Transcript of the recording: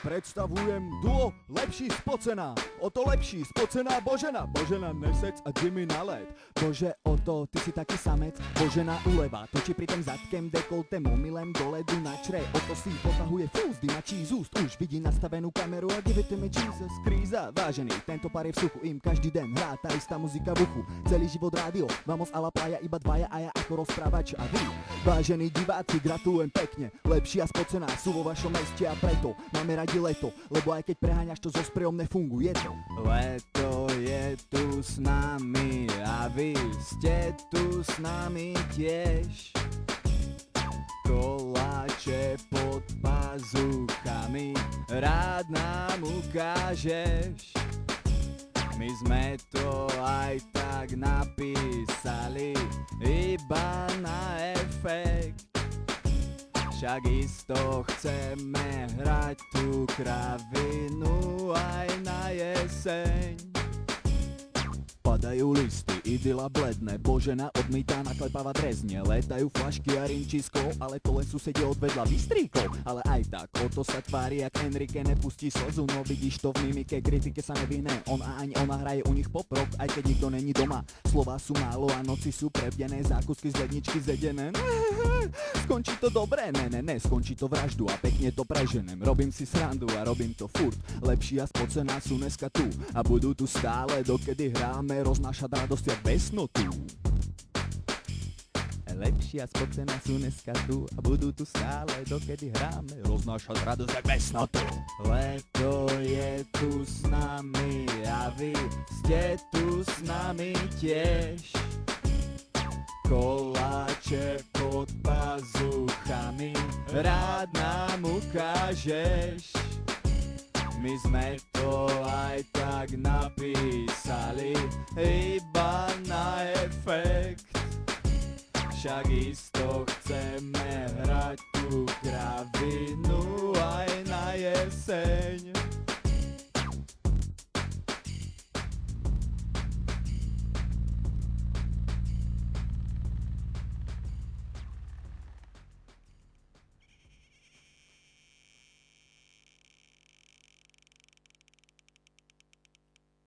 Predstavujem duo lepší spocená. O to lepší spocená Božena. Božena Nesec a Jimmy Nalet. Bože Oto, ty si taký samec. Božena uleva, točí pri tom zadkem dekoltem omylem do ledu na čre. Oto si potahuje fúz, dymačí z úst. Už vidí nastavenú kameru a give it to me Jesus. Kríza, vážený, tento pár je v suchu. Im každý den hrá tá istá muzika v uchu. Celý život rádio, vamos a la playa, iba dvaja a ja ako rozprávač a vy. Vážení diváci, gratulujem pekne. Lepší a spocená sú vo vašom meste a preto máme radi leto, lebo aj keď preháňaš to so sprejom nefunguje to. Leto je tu s nami a vy ste tu s nami tiež. Koláče pod pazuchami rád nám ukážeš. My sme to aj tak napísali iba na efekt. Však isto chceme hrať tú kravinu aj na jeseň. Padajú listy, idyla bledne, Božena odmýtá, naklepáva drezne. Letajú flašky a rinčisko, ale to len susedie odvedla vystríkol. Ale aj tak, Oto sa tvári, jak Enrique nepustí slzu. No vidíš to v mimike, kritike sa nevyhne. On a ani ona hraje u nich pop rock, aj keď nikto není doma. Slová sú málo a noci sú prebdené, zákusky z ledničky zedené. Skončí to dobre, ne, skončí to vraždu a pekne to preženem. Robím si srandu a robím to furt. Lepší a spocená sú dneska tu a budú tu stále, dokedy hráme roznášať radosť jak besnotu. Lepší a spocená sú dneska tu a budú tu stále, dokedy hráme roznášať radosť jak besnotu. Leto je tu s nami a vy ste tu s nami tiež. Koláče pod pazuchami rád nám ukážeš. My sme to aj tak napísali iba na efekt. Však isto chceme